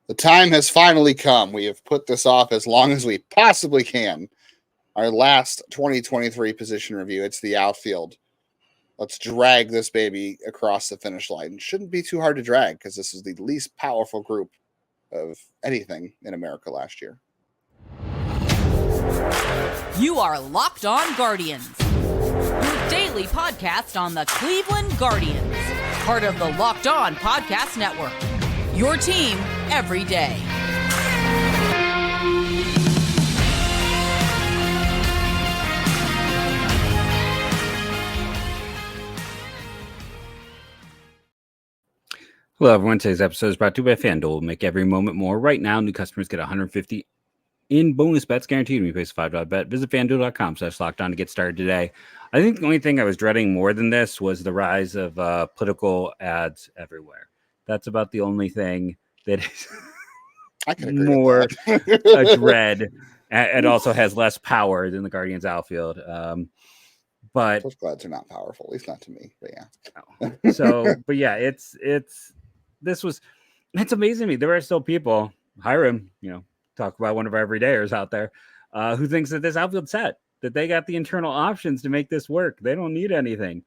The time has finally come. We have put this off as long as we possibly can. Our last 2023 position review. It's the outfield. Let's drag this baby across the finish line. It shouldn't be too hard to drag because this is the least powerful group of anything in America last year. You are Locked On Guardians, your daily podcast on the Cleveland Guardians, part of the Locked On Podcast Network, your team every day. Hello, everyone. Today's episode is brought to you by FanDuel. Make every moment more. Right now, new customers get $150 in bonus bets guaranteed when you place a $5 bet. Visit FanDuel.com/lockedon to get started today. I think the only thing I was dreading more than this was the rise of political ads everywhere. That's about the only thing that is I can agree more with a dread and also has less power than the Guardians outfield. But I'm just glad they're not powerful, at least not to me. But yeah. But yeah, it's amazing to me. There are still people, Hiram, talk about one of our everydayers out there, who thinks that this outfield set, that they got the internal options to make this work. They don't need anything.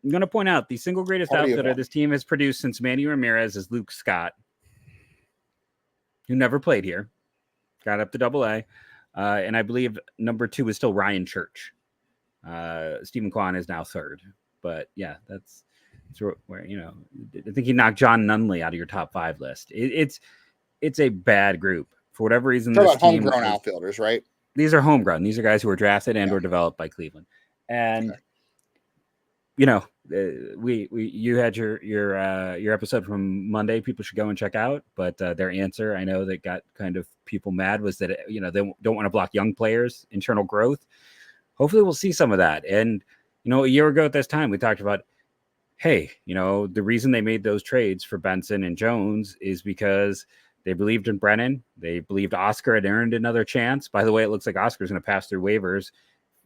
I'm going to point out the single greatest outfielder this team has produced since Manny Ramirez is Luke Scott, who never played here, got up to AA. And I believe number 2 is still Ryan Church. Steven Kwan is now 3rd. But yeah, that's where, I think he knocked John Nunley out of your top 5 list. It's a bad group. For whatever reason, this team homegrown outfielders, right? These are homegrown. These are guys who were drafted and or developed by Cleveland. And you had your episode from Monday. People should go and check out. But their answer, I know, that got kind of people mad was that they don't want to block young players' internal growth. Hopefully, we'll see some of that. And a year ago at this time, we talked about, hey, the reason they made those trades for Benson and Jones is because they believed in Brennan. They believed Oscar had earned another chance. By the way, it looks like Oscar's going to pass through waivers.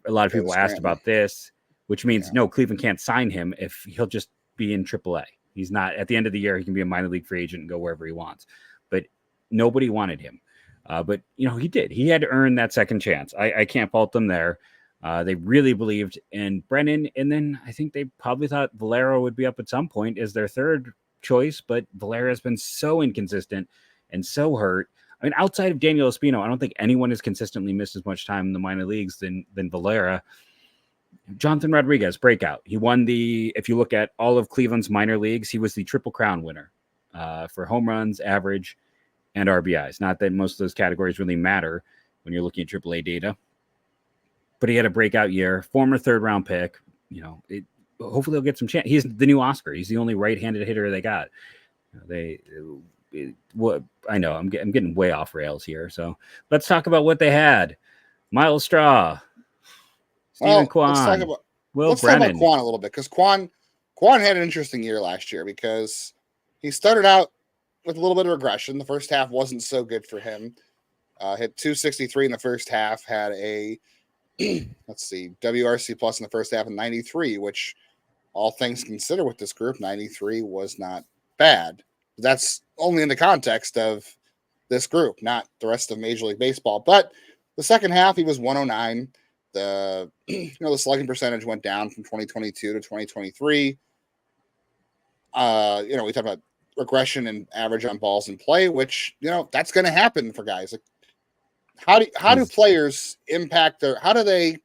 A lot of people asked about this, which means no, Cleveland can't sign him if he'll just be in AAA. He's not, at the end of the year, he can be a minor league free agent and go wherever he wants. But nobody wanted him. But he did. He had to earn that second chance. I can't fault them there. They really believed in Brennan, and then I think they probably thought Valero would be up at some point as their third choice, but Valero has been so inconsistent and so hurt. I mean, outside of Daniel Espino, I don't think anyone has consistently missed as much time in the minor leagues than Valera. Jonathan Rodriguez, breakout. He won if you look at all of Cleveland's minor leagues, he was the Triple Crown winner for home runs, average, and RBIs. Not that most of those categories really matter when you're looking at AAA data. But he had a breakout year, former 3rd-round pick. Hopefully he'll get some chance. He's the new Oscar. He's the only right-handed hitter they got. I know I'm getting way off rails here. So let's talk about what they had. Miles Straw, Steven Kwan, let's talk about Kwan a little bit, because Kwan had an interesting year last year because he started out with a little bit of regression. The first half wasn't so good for him. Hit 263 in the first half. Had a WRC plus in the first half of 93, which, all things considered with this group, 93 was not bad. That's only in the context of this group, not the rest of Major League Baseball. But the second half, he was 109. The slugging percentage went down from 2022 to 2023. We talked about regression and average on balls in play, which that's going to happen for guys. Like, how do players impact how do they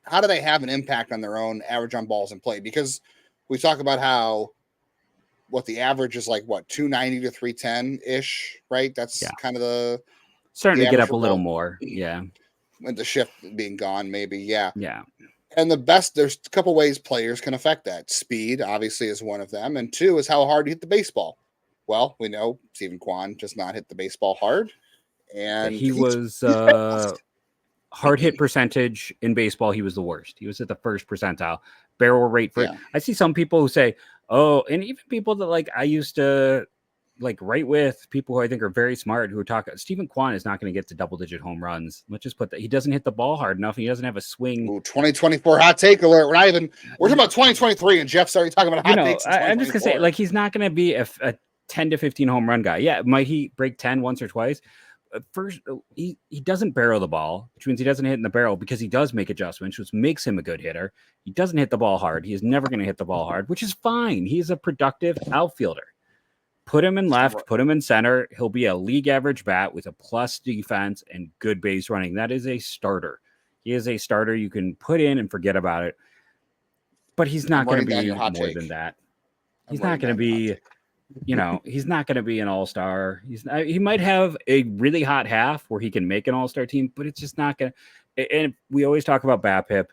have an impact on their own average on balls in play? Because we talk about what the average is, like 290 to 310 ish, right? That's kind of starting to get up a little more. Yeah. With the shift being gone, maybe. Yeah. Yeah. And there's a couple ways players can affect that. Speed obviously is one of them. And 2 is how hard you hit the baseball. Well, we know Steven Kwan does not hit the baseball hard. And he was hard hit percentage in baseball. He was the worst. He was at the first percentile. Barrel rate for it. I see some people who say, and even people that I used to write with, people who I think are very smart, who are talking. Steven Kwan is not going to get to double-digit home runs. Let's just put that. He doesn't hit the ball hard enough. And he doesn't have a swing. Ooh, 2024 hot take alert. We're talking about 2023, and Jeff's already talking about hot takes. I'm just going to say, he's not going to be a 10 to 15 home run guy. Yeah, might he break 10 once or twice? First, he doesn't barrel the ball, which means he doesn't hit in the barrel because he does make adjustments, which makes him a good hitter. He doesn't hit the ball hard. He is never going to hit the ball hard, which is fine. He's a productive outfielder. Put him in left, put him in center. He'll be a league average bat with a plus defense and good base running. That is a starter. He is a starter you can put in and forget about it. But he's not going to be more than that. He's not going to be, he's not going to be an all-star. He might have a really hot half where he can make an all-star team, but it's just not going to. And we always talk about BABIP.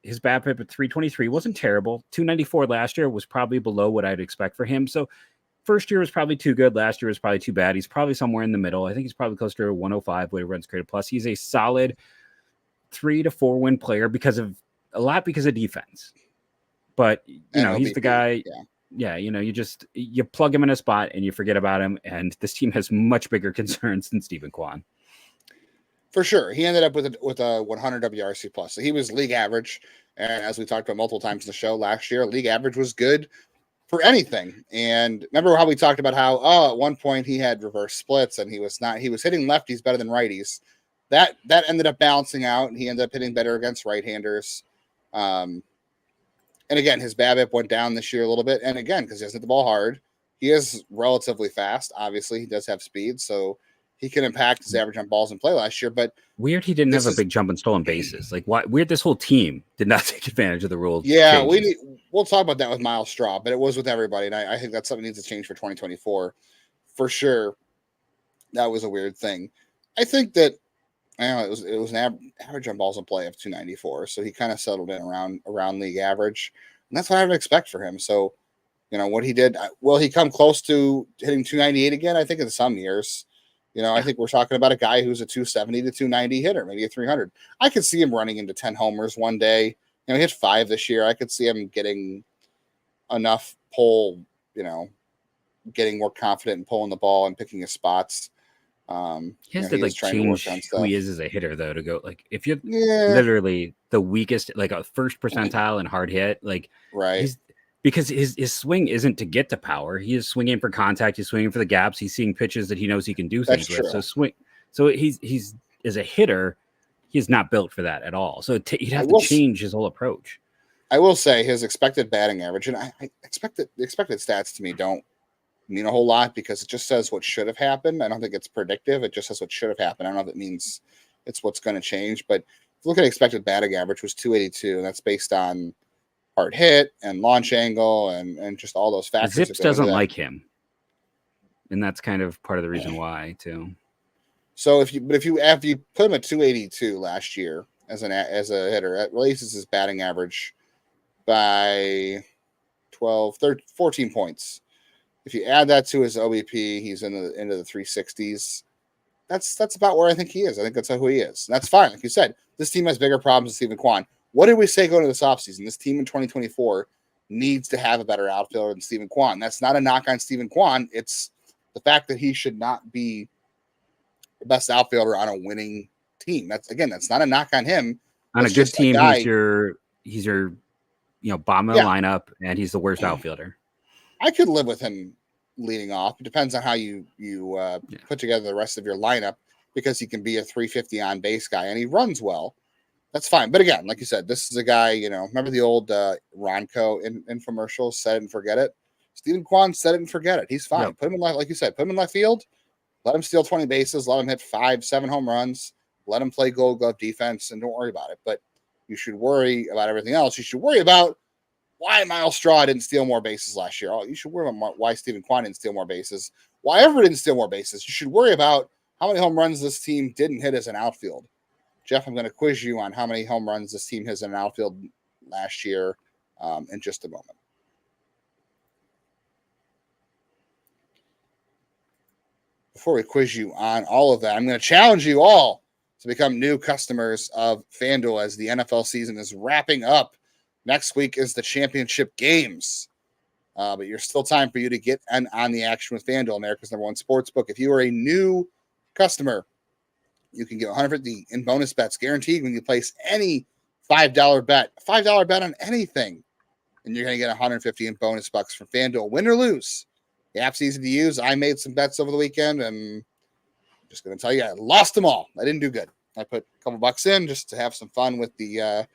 His BABIP at 323 wasn't terrible. 294 last year was probably below what I'd expect for him. So first year was probably too good. Last year was probably too bad. He's probably somewhere in the middle. I think he's probably closer to 105 with runs created plus. He's a solid 3 to 4 win player because of defense. But he's the guy. Yeah, you plug him in a spot and you forget about him. And this team has much bigger concerns than Steven Kwan. For sure. He ended up with a 100 WRC plus. So he was league average. And as we talked about multiple times in the show last year, league average was good for anything. And remember how we talked about how, at one point he had reverse splits and he was hitting lefties better than righties. That ended up balancing out and he ended up hitting better against right-handers. And again, his BABIP went down this year a little bit. And again, because he doesn't hit the ball hard, he is relatively fast. Obviously, he does have speed, so he can impact his average on balls in play last year. But weird he didn't have a big jump in stolen bases. Like, why? Weird this whole team did not take advantage of the rule. Yeah, we'll talk about that with Miles Straw, but it was with everybody, and I think that's something that needs to change for 2024 for sure. That was a weird thing. I think that it was an average on balls in play of 294, so he kind of settled in around league average, and that's what I would expect for him. So, what he did, will he come close to hitting 298 again? I think in some years. I think we're talking about a guy who's a 270 to 290 hitter, maybe a 300. I could see him running into 10 homers one day. He hit 5 this year. I could see him getting enough pull, getting more confident in pulling the ball and picking his spots. He has to change who he is as a hitter, though, to go if you're literally the weakest, like a first percentile and hard hit, right. Because his swing isn't to get to power. He is swinging for contact. He's swinging for the gaps. He's seeing pitches that he knows he can do things with. So he's as a hitter, he's not built for that at all. So he'd have to change his whole approach. I will say his expected batting average, and the expected stats to me don't mean a whole lot because it just says what should have happened. I don't think it's predictive. It just says what should have happened. I don't know if it means it's what's going to change. But if you look at expected batting average was 282, and that's based on hard hit and launch angle and just all those factors. Zips doesn't like him, and that's kind of part of the reason why too. So if you put him at 282 last year as a hitter, it raises his batting average by 14 points. If you add that to his OBP, he's into the 360s. That's about where I think he is. I think that's who he is. And that's fine. Like you said, this team has bigger problems than Steven Kwan. What did we say going to this offseason? This team in 2024 needs to have a better outfielder than Steven Kwan. That's not a knock on Steven Kwan. It's the fact that he should not be the best outfielder on a winning team. That's not a knock on him. On a good team, he's your bottom of the lineup, and he's the worst outfielder. I could live with him leading off. It depends on how you put together the rest of your lineup because he can be a 350 on base guy and he runs well. That's fine. But again, like you said, this is a guy, remember the old Ronco infomercial, set it and forget it? Steven Kwan set it and forget it. He's fine. Yep. Put him in left, like you said, put him in left field, let him steal 20 bases, let him hit 5-7 home runs, let him play gold glove defense, and don't worry about it. But you should worry about everything else. You should worry about why Miles Straw didn't steal more bases last year. You should worry about why Steven Kwan didn't steal more bases. Why Everett didn't steal more bases. You should worry about how many home runs this team didn't hit as an outfield. Jeff, I'm going to quiz you on how many home runs this team has in an outfield last year in just a moment. Before we quiz you on all of that, I'm going to challenge you all to become new customers of FanDuel as the NFL season is wrapping up. Next week is the championship games. But there's still time for you to get on the action with FanDuel, America's #1 sportsbook. If you are a new customer, you can get 150 in bonus bets guaranteed when you place any $5 bet. A $5 bet on anything. And you're going to get 150 in bonus bucks from FanDuel. Win or lose, The app's easy to use. I made some bets over the weekend, and I'm just going to tell you, I lost them all. I didn't do good. I put a couple bucks in just to have some fun with the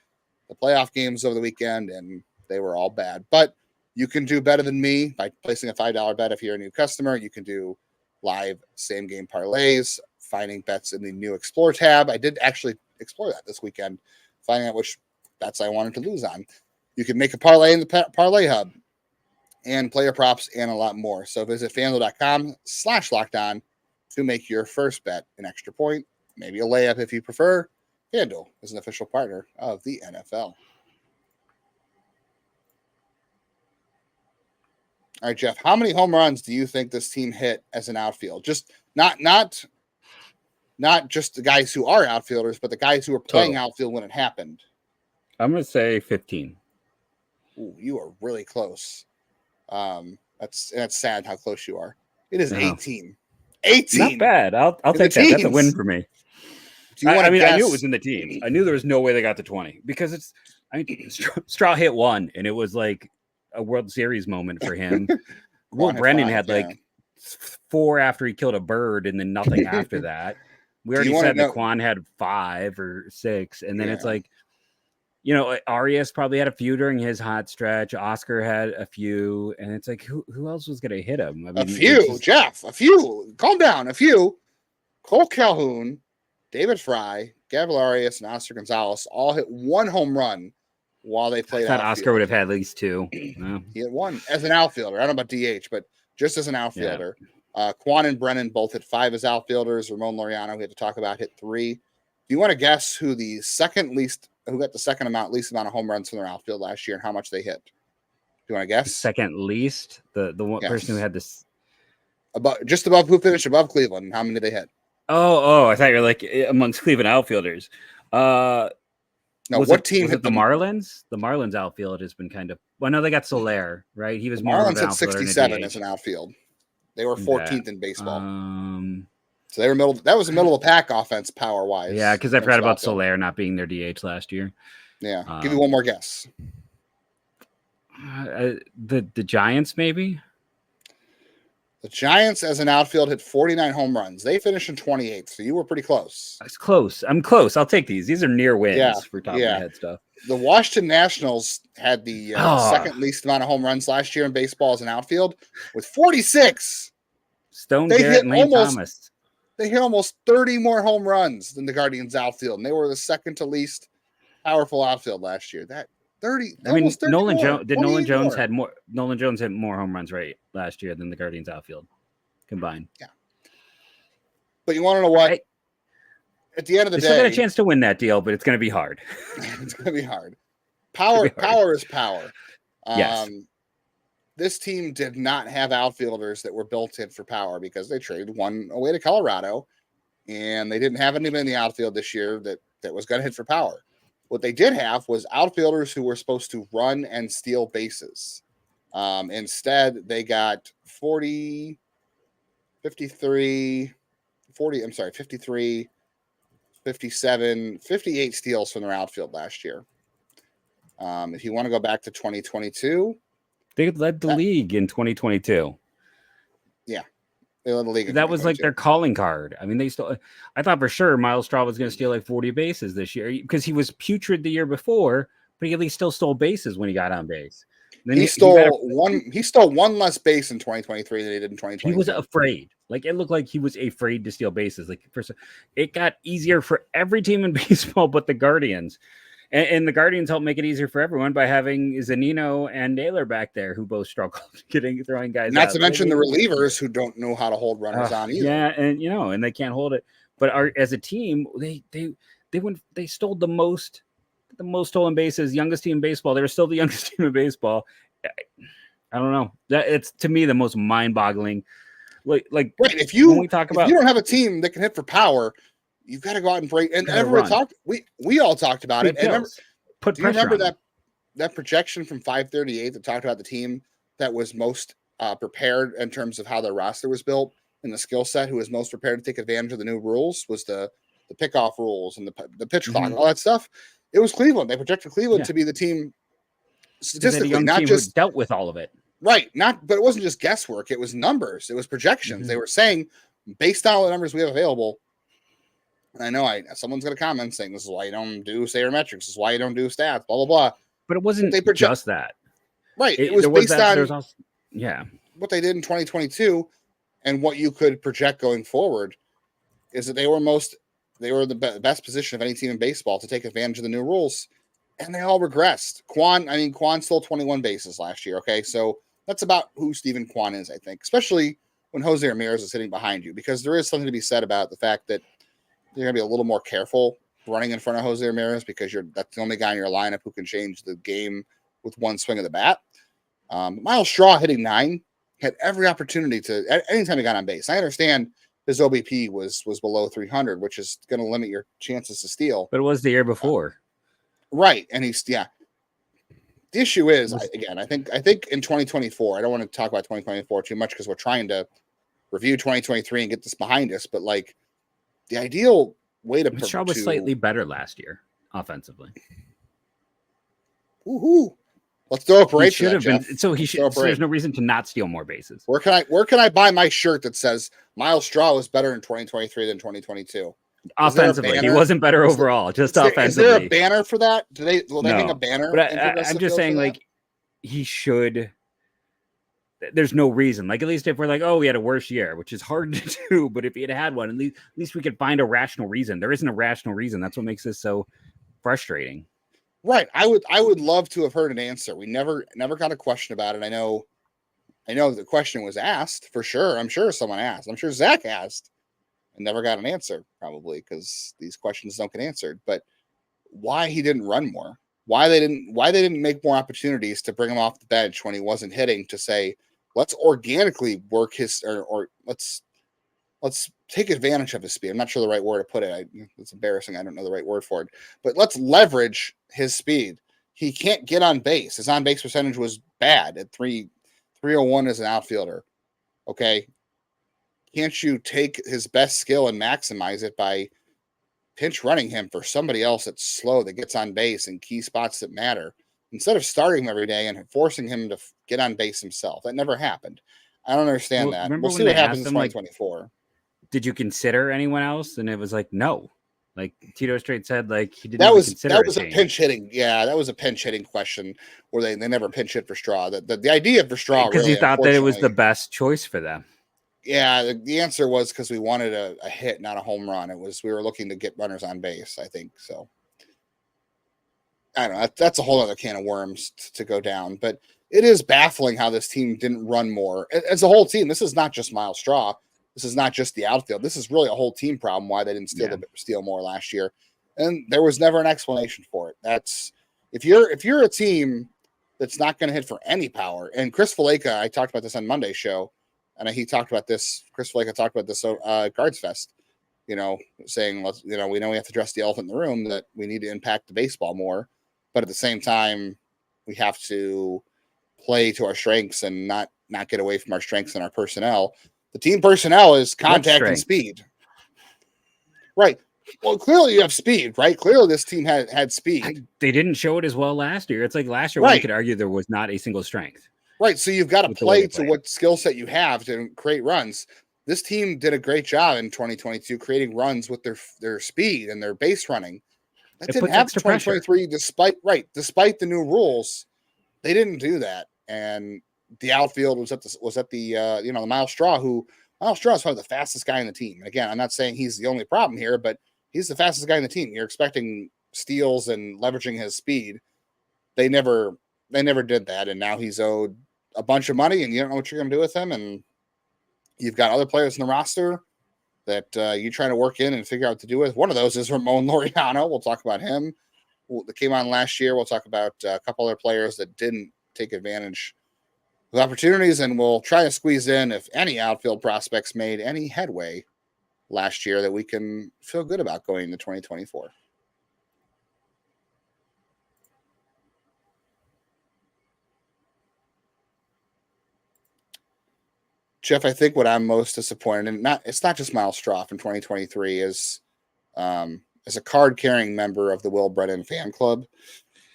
playoff games over the weekend, and they were all bad. But you can do better than me by placing a $5 bet if you're a new customer. You can do live same-game parlays, finding bets in the new Explore tab. I did actually explore that this weekend, finding out which bets I wanted to lose on. You can make a parlay in the Parlay Hub and player props and a lot more. So visit FanDuel.com/lockedon to make your first bet an extra point, maybe a layup if you prefer. FanDuel is an official partner of the NFL. All right, Jeff, how many home runs do you think this team hit as an outfield? Just not just the guys who are outfielders, but the guys who were playing outfield when it happened. I'm going to say 15. Ooh, you are really close. That's sad how close you are. It is 18. 18. Not bad. I'll take that. That's a win for me. I knew it was in the teens. I knew there was no way they got to 20 because Straw hit one, and it was like a World Series moment for him. Will Brennan had like 4 after he killed a bird, and then nothing after that. We already said that Kwan had 5 or 6, and then it's like, Arias probably had a few during his hot stretch. Oscar had a few, and it's like, who else was going to hit him? I mean, Jeff, a few. Calm down, a few. Cole Calhoun, David Fry, Gabriel Arias, and Oscar Gonzalez all hit 1 home run while they played. I thought Oscar would have had at least 2. No. He had 1 as an outfielder. I don't know about DH, but just as an outfielder. Yeah. Kwan and Brennan both hit 5 as outfielders. Ramon Laureano, we had to talk about, hit 3. Do you want to guess who got the second least amount of home runs from their outfield last year and how much they hit? Do you want to guess? Second least? The one person who had this just above, who finished above Cleveland, and how many did they hit? Oh, I thought you were like amongst Cleveland outfielders. No, what team hit the Marlins? The Marlins outfield has been kind of they got Soler, right? He was more Marlins of an hit 67 as an outfield. They were 14th in baseball. So they were that was the middle of the pack offense power wise. Yeah, because I forgot about Soler not being their DH last year. Yeah. Give you one more guess. The Giants, maybe? The Giants as an outfield hit 49 home runs. They finished in 28th, so you were pretty close. It's close. I'm close. I'll take these. These are near wins for top of the head stuff. The Washington Nationals had the second least amount of home runs last year in baseball as an outfield with 46. Stone Garrett and Lane Thomas. They hit almost 30 more home runs than the Guardians outfield, and they were the second to least powerful outfield last year. That 30. I mean, Nolan Jones had more home runs last year than the Guardians outfield combined. Yeah. But you want to know what? At the end of the day, still got a chance to win that deal, but it's going to be hard. It's going to be hard. Power is power. Yes. This team did not have outfielders that were built in for power because they traded one away to Colorado, and they didn't have anybody in the outfield this year that was going to hit for power. What they did have was outfielders who were supposed to run and steal bases. Instead, they got 53, 57, 58 steals from their outfield last year. If you want to go back to 2022, they led the league in 2022. Yeah, they led the league. That was like their calling card. I mean, I thought for sure Miles Straw was going to steal like 40 bases this year because he was putrid the year before, but he at least still stole bases when he got on base. Then he stole one less base in 2023 than he did in 2020. He was afraid. Like it looked like he was afraid to steal bases. Like it got easier for every team in baseball but the Guardians. And the Guardians helped make it easier for everyone by having Zunino and Naylor back there, who both struggled throwing guys. Not to mention the relievers who don't know how to hold runners on either. Yeah, and they can't hold it. But as a team, they stole the most stolen bases, youngest team in baseball. They were still the youngest team in baseball. I don't know. It's to me the most mind-boggling. Like right, if you don't have a team that can hit for power, you've got to go out and break. And everyone talked. We all talked about it. And do you remember that projection from 538 that talked about the team that was most prepared in terms of how their roster was built and the skill set, who was most prepared to take advantage of the new rules, was the pickoff rules and the pitch clock and all that stuff. It was Cleveland. They projected Cleveland to be the team statistically, not just dealt with all of it. Right. But it wasn't just guesswork. It was numbers. It was projections. Mm-hmm. They were saying, based on all the numbers we have available, and I know someone's going to comment saying this is why you don't do sabermetrics. This is why you don't do stats, blah, blah, blah. But it wasn't just that. Right. It was based on there was also, what they did in 2022 and what you could project going forward is that they were the best position of any team in baseball to take advantage of the new rules. And they all regressed. Kwan stole 21 bases last year. Okay. So that's about who Steven Kwan is, I think, especially when Jose Ramirez is sitting behind you, because there is something to be said about the fact that you're going to be a little more careful running in front of Jose Ramirez because that's the only guy in your lineup who can change the game with one swing of the bat. Miles Straw hitting 9 had every opportunity to, anytime he got on base. I understand his OBP was below 300, which is going to limit your chances to steal. But it was the year before. Right. And the issue is, I think in 2024, I don't want to talk about 2024 too much because we're trying to review 2023 and get this behind us. But like the ideal way to Straw was slightly better last year offensively. Woohoo! Let's throw a parade. Should have been. So he should. So there's no reason to not steal more bases. Where can I buy my shirt that says Miles Straw was better in 2023 than 2022? Offensively, he wasn't better overall. Just offensively. Is there a banner for that? Will they hang a banner? But I'm just saying, like, he should. There's no reason. Like, at least if we're like, oh, we had a worse year, which is hard to do. But if he had one, at least we could find a rational reason. There isn't a rational reason. That's what makes this so frustrating. Right. I would love to have heard an answer. We never got a question about it. I know the question was asked for sure. I'm sure someone asked. I'm sure Zach asked and never got an answer, probably because these questions don't get answered. But why he didn't run more? Why they didn't make more opportunities to bring him off the bench when he wasn't hitting, to say, let's organically work his or let's take advantage of his speed. I'm not sure the right word to put it. It's embarrassing. I don't know the right word for it, but let's leverage his speed. He can't get on base. His on base percentage was bad at 301 as an outfielder. Okay. Can't you take his best skill and maximize it by pinch running him for somebody else that's slow, that gets on base in key spots that matter, instead of starting him every day and forcing him to get on base himself? That never happened. I don't understand that. We'll see what happens in 2024. Did you consider anyone else? And it was like, no. Like Tito straight said, like he didn't. That was a pinch hitting. Yeah, that was a pinch hitting question where they never pinch hit for Straw. The idea for Straw, because really, he thought that it was the best choice for them. Yeah, the answer was because we wanted a hit, not a home run. We were looking to get runners on base, I think. So I don't know. That's a whole other can of worms to go down. But it is baffling how this team didn't run more as a whole team. This is not just Miles Straw. This is not just the outfield. This is really a whole team problem why they didn't steal more last year. And there was never an explanation for it. That's if you're a team that's not going to hit for any power. And Chris Faleka, I talked about this on Monday's show, and he talked about this. Chris Faleka talked about this Guards Fest, saying, we know we have to address the elephant in the room, that we need to impact the baseball more, but at the same time, we have to play to our strengths and not get away from our strengths and our personnel. The team personnel is contact and speed. Right. Well, clearly you have speed, right? Clearly this team had speed. They didn't show it as well last year. It's like last year, we could argue there was not a single strength. Right. So you've got to play to what skill set you have to create runs. This team did a great job in 2022 creating runs with their speed and their base running. That didn't happen in 2023 despite the new rules. They didn't do that. And the outfield was at the Miles Straw is probably the fastest guy in the team. And again, I'm not saying he's the only problem here, but he's the fastest guy in the team. You're expecting steals and leveraging his speed. They never did that. And now he's owed a bunch of money and you don't know what you're going to do with him. And you've got other players in the roster that you're trying to work in and figure out what to do with. One of those is Ramon Laureano. We'll talk about him. That came on last year. We'll talk about a couple other players that didn't take advantage of opportunities, and we'll try to squeeze in if any outfield prospects made any headway last year that we can feel good about going into 2024. Jeff, I think what I'm most disappointed in, it's not just Miles Straw in 2023, is as a card-carrying member of the Will Brennan fan club,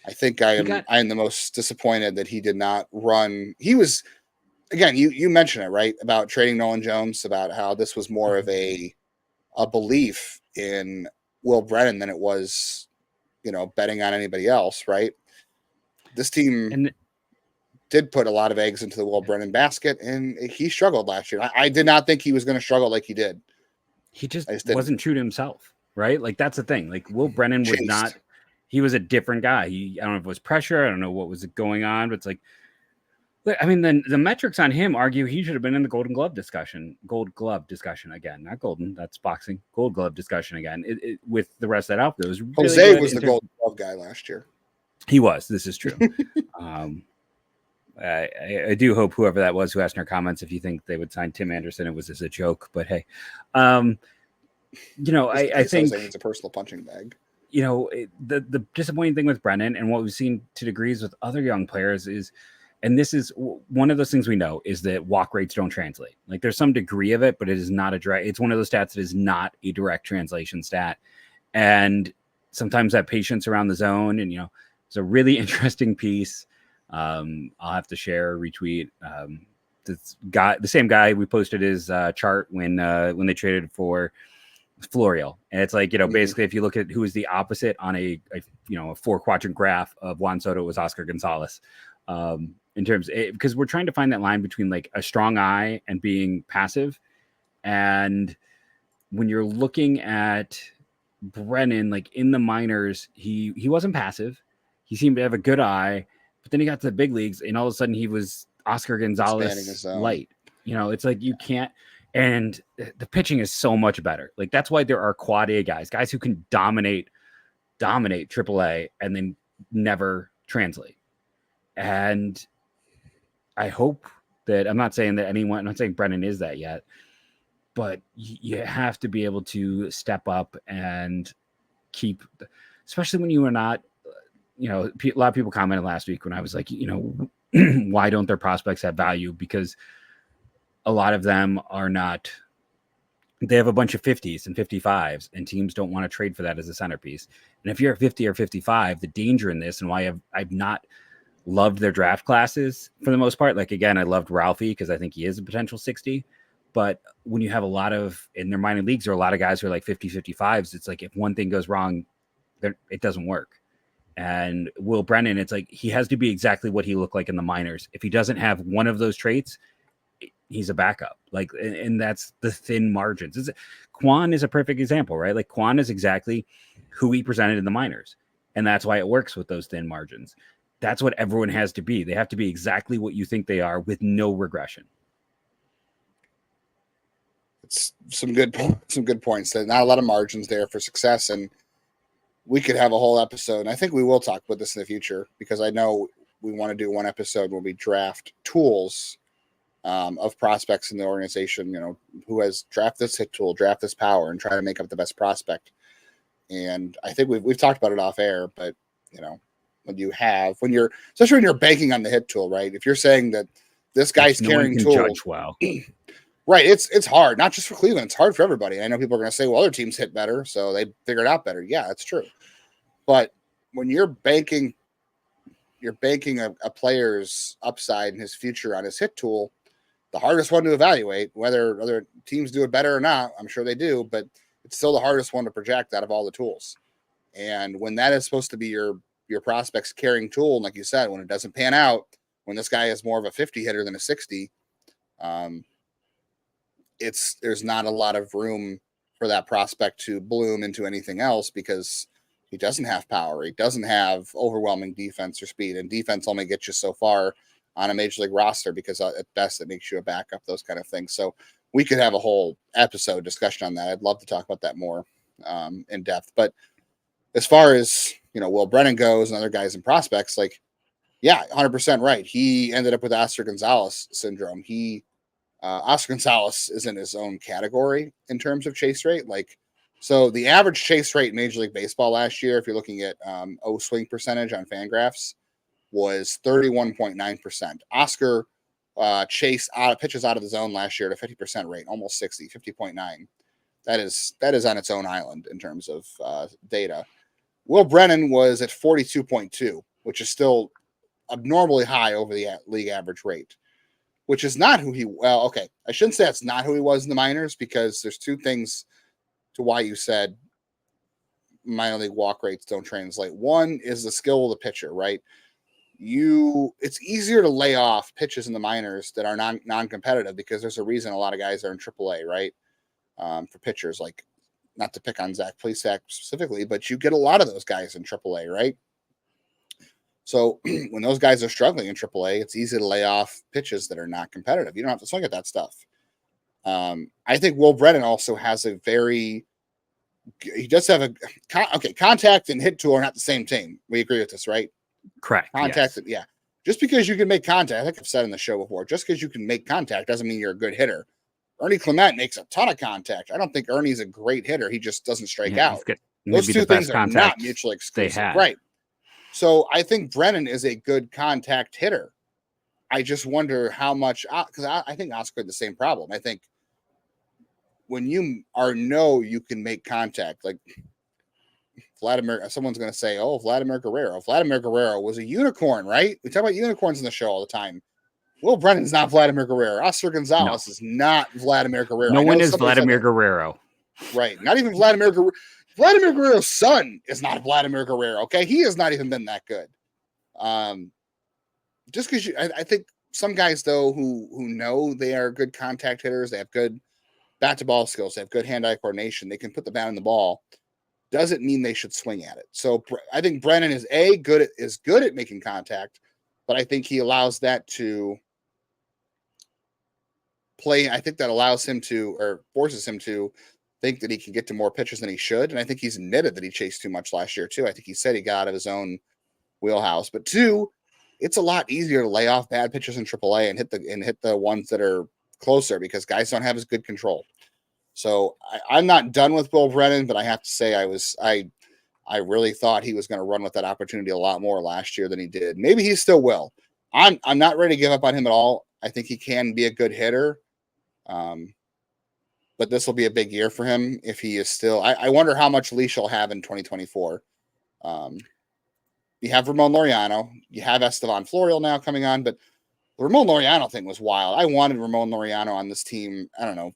I think I am the most disappointed that he did not run. He was again, you mentioned it, right, about trading Nolan Jones, about how this was more of a belief in Will Brennan than it was, betting on anybody else, right? This team And did put a lot of eggs into the Will Brennan basket, and he struggled last year. I did not think he was going to struggle like he did. he just didn't. wasn't true to himself, right? Like that's the thing. Like Will Brennan was not. He was a different guy. I don't know if it was pressure. I don't know what was going on, but it's like, I mean, the metrics on him argue he should have been in the Gold Glove discussion again, not golden. That's boxing. Gold Glove discussion again with the rest of that outfit. It was really Jose was the Gold Glove guy last year. He was. This is true. I do hope whoever that was who asked in our comments if you think they would sign Tim Anderson, it was as a joke. But hey, I think it's a personal punching bag. The disappointing thing with Brennan and what we've seen to degrees with other young players is, and this is one of those things we know, is that walk rates don't translate. Like there's some degree of it, but it is not a direct. It's one of those stats that is not a direct translation stat, and sometimes that patience around the zone. And it's a really interesting piece. I'll have to share, retweet. This guy, the same guy, we posted his chart when they traded for Florial, and it's like basically if you look at who is the opposite on a 4-quadrant graph of Juan Soto, was Oscar Gonzalez. In terms, because we're trying to find that line between like a strong eye and being passive, and when you're looking at Brennan, like in the minors, he wasn't passive. He seemed to have a good eye, but then he got to the big leagues, and all of a sudden he was Oscar Gonzalez light. It's like you can't. And the pitching is so much better. Like that's why there are quad A guys who can dominate AAA and then never translate. And I hope that I'm not saying Brennan is that yet, but you have to be able to step up and keep, especially when you are not, a lot of people commented last week when I was like, why don't their prospects have value? Because a lot of them are not, they have a bunch of 50s and 55s, and teams don't want to trade for that as a centerpiece. And if you're a 50 or 55, the danger in this, and why I've not loved their draft classes for the most part. Like, again, I loved Ralphie because I think he is a potential 60. But when you have a lot of, in their minor leagues, there are a lot of guys who are like 50, 55s. It's like if one thing goes wrong, it doesn't work. And Will Brennan, it's like he has to be exactly what he looked like in the minors. If he doesn't have one of those traits, he's a backup. Like, and that's the thin margins. Kwan is a perfect example, right? Like Kwan is exactly who he presented in the minors. And that's why it works with those thin margins. That's what everyone has to be. They have to be exactly what you think they are with no regression. It's some good points. There's not a lot of margins there for success, and we could have a whole episode. And I think we will talk about this in the future, because I know we want to do one episode where we draft tools of prospects in the organization. Who has draft this hit tool, draft this power, and try to make up the best prospect. And I think we've talked about it off air, but especially when you're banking on the hit tool, right? If you're saying that this guy's carrying tool, judge well. Right. It's hard, not just for Cleveland. It's hard for everybody. I know people are going to say, well, other teams hit better, so they figured it out better. Yeah, that's true. But when you're banking a player's upside and his future on his hit tool, the hardest one to evaluate, whether other teams do it better or not, I'm sure they do, but it's still the hardest one to project out of all the tools. And when that is supposed to be your prospect's carrying tool, and like you said, when it doesn't pan out, when this guy is more of a 50 hitter than a 60, there's not a lot of room for that prospect to bloom into anything else, because he doesn't have power. He doesn't have overwhelming defense or speed, and defense only gets you so far on a major league roster, because at best it makes you a backup, those kind of things. So we could have a whole episode discussion on that. I'd love to talk about that more in depth. But as far as, Will Brennan goes and other guys and prospects, like, yeah, 100% right. He ended up with Oscar Gonzalez syndrome. Oscar Gonzalez is in his own category in terms of chase rate. Like, so the average chase rate in Major League Baseball last year, if you're looking at swing percentage on FanGraphs, was 31.9%. Oscar pitches out of the zone last year at a 50% rate, almost 60, 50.9. That is on its own island in terms of data. Will Brennan was at 42.2, which is still abnormally high over the league average rate. which is not who he. Well, okay, I shouldn't say that's not who he was in the minors, because there's two things to why you said minor league walk rates don't translate. One is the skill of the pitcher, right? It's easier to lay off pitches in the minors that are non-competitive, because there's a reason a lot of guys are in AAA, right? For pitchers, like, not to pick on Zach Plesac specifically, but you get a lot of those guys in AAA, right? So when those guys are struggling in AAA, it's easy to lay off pitches that are not competitive. You don't have to swing at that stuff. I think Will Brennan also has he does have contact and hit tool are not the same thing. We agree with this, right? Correct. Contact, yes. yeah. Just because you can make contact, I think I've said in the show before, just because you can make contact doesn't mean you're a good hitter. Ernie Clement makes a ton of contact. I don't think Ernie's a great hitter. He just doesn't strike out. Those two things are not mutually exclusive. Right. So I think Brennan is a good contact hitter. I just wonder how much, because I think Oscar had the same problem. I think when you you can make contact, like Vladimir, someone's going to say, oh, Vladimir Guerrero. Vladimir Guerrero was a unicorn, right? We talk about unicorns in the show all the time. Will Brennan's not Vladimir Guerrero. Oscar Gonzalez is not Vladimir Guerrero. No one is Vladimir Guerrero. Right. Not even Vladimir Guerrero. Vladimir Guerrero's son is not Vladimir Guerrero. Okay. He has not even been that good. Just because I think some guys, though, who know they are good contact hitters, they have good bat to ball skills, they have good hand eye coordination, they can put the bat in the ball, doesn't mean they should swing at it. So I think Brennan is good at making contact, but I think he allows that to play. I think that allows him to, or forces him to, think that he can get to more pitches than he should. And I think he's admitted that he chased too much last year too. I think he said he got out of his own wheelhouse. But two, it's a lot easier to lay off bad pitches in AAA and hit the ones that are closer, because guys don't have as good control. So I'm not done with Will Brennan, but I have to say I really thought he was going to run with that opportunity a lot more last year than he did. Maybe he still will. I'm not ready to give up on him at all. I think he can be a good hitter. But this will be a big year for him if he is still. I wonder how much leash he'll have in 2024. You have Ramon Laureano. You have Estevan Florial now coming on, but the Ramon Laureano thing was wild. I wanted Ramon Laureano on this team, I don't know,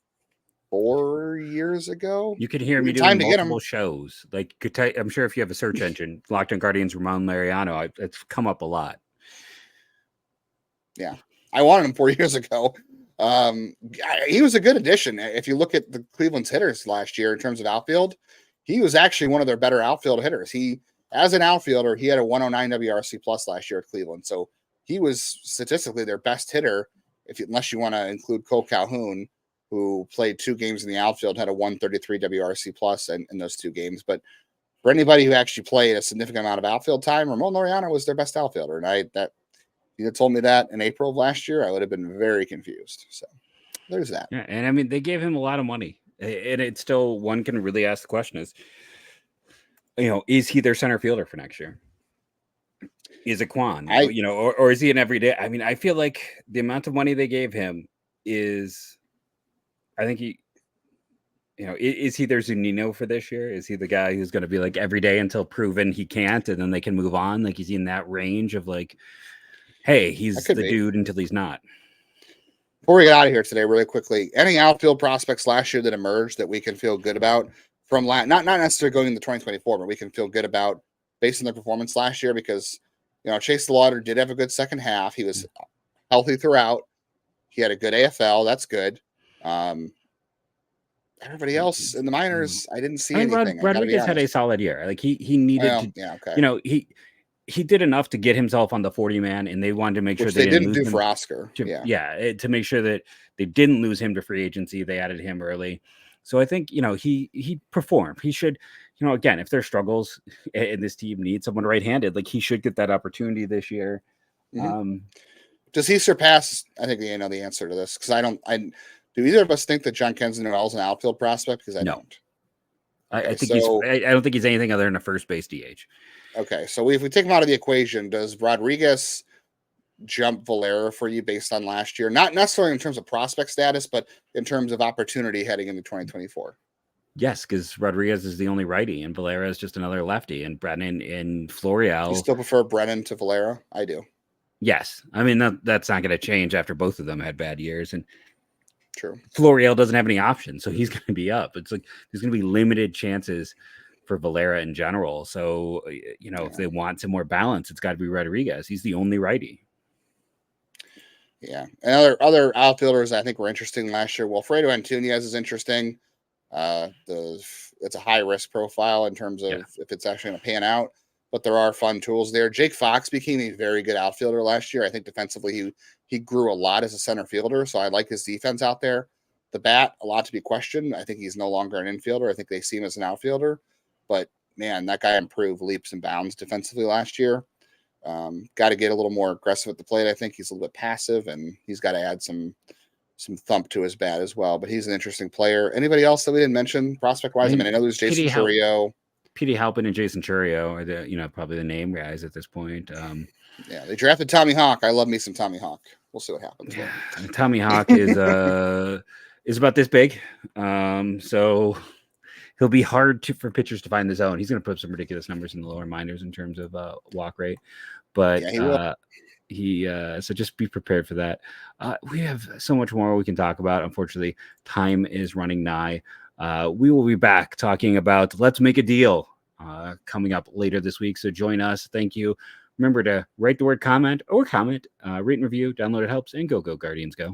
4 years ago. You could hear me doing multiple shows. Like, I'm sure if you have a search engine, Locked on Guardians Ramon Laureano, it's come up a lot. Yeah. I wanted him 4 years ago. He was a good addition. If you look at the Cleveland's hitters last year in terms of outfield, he was actually one of their better outfield hitters. As an outfielder, he had a 109 WRC plus last year at Cleveland. So he was statistically their best hitter, unless you want to include Cole Calhoun, who played 2 games in the outfield, had a 133 WRC plus in those 2 games. But for anybody who actually played a significant amount of outfield time, Ramon Laureano was their best outfielder. And if you had told me that in April of last year, I would have been very confused. So there's that. Yeah, and I mean, they gave him a lot of money. And it's still, one can really ask the question is, is he their center fielder for next year? Is it Kwan? Or is he an everyday? I mean, I feel like the amount of money they gave him is, I think is he their Zunino for this year? Is he the guy who's going to be like every day until proven he can't, and then they can move on? Like, he's in that range of like, hey, he's the dude until he's not. Before we get out of here today, really quickly, any outfield prospects last year that emerged that we can feel good about from not necessarily going into 2024, but we can feel good about based on their performance last year? Because Chase DeLauder did have a good second half. He was healthy throughout. He had a good AFL. That's good. Everybody else in the minors, I didn't see anything. Rodriguez had a solid year. Like he needed he did enough to get himself on the 40-man, and they wanted to make sure they didn't do for Oscar. To make sure that they didn't lose him to free agency. They added him early. So I think, he performed. He should, again, if there's struggles and this team needs someone right-handed, like, he should get that opportunity this year. Mm-hmm. Does he surpass? I think you know the answer to this, because do either of us think that John Kenson Noel is an outfield prospect? Because I don't. I think I don't think he's anything other than a first base DH. Okay, so if we take him out of the equation, does Rodriguez jump Valera for you based on last year? Not necessarily in terms of prospect status, but in terms of opportunity heading into 2024. Yes, because Rodriguez is the only righty, and Valera is just another lefty, and Brennan and Florial. You still prefer Brennan to Valera? I do. Yes. I mean, that's not going to change after both of them had bad years. And True. Florial doesn't have any options, so he's going to be up. It's like there's going to be limited chances for Valera in general. So, if they want some more balance, it's got to be Rodriguez. He's the only righty. Yeah. And other outfielders I think were interesting last year. Wilfredo Antunez is interesting. It's a high risk profile in terms of if it's actually going to pan out, but there are fun tools there. Jake Fox became a very good outfielder last year. I think defensively he grew a lot as a center fielder, so I like his defense out there. The bat, a lot to be questioned. I think he's no longer an infielder. I think they see him as an outfielder, but man, that guy improved leaps and bounds defensively last year. Got to get a little more aggressive at the plate. I think he's a little bit passive, and he's got to add some thump to his bat as well. But he's an interesting player. Anybody else that we didn't mention prospect wise? I mean, I know there's Jason Churio. Petey Halpin and Jason Churio are the probably the name guys at this point. Yeah, they drafted Tommy Hawk. I love me some Tommy Hawk. We'll see what happens. Yeah, Tommy Hawk is about this big, so he'll be hard for pitchers to find the zone. He's going to put some ridiculous numbers in the lower minors in terms of walk rate, but so just be prepared for that. We have so much more we can talk about. Unfortunately, time is running nigh. We will be back talking about Let's Make a Deal coming up later this week. So join us. Thank you. Remember to write the word comment, rate and review, download it helps, and go Guardians go.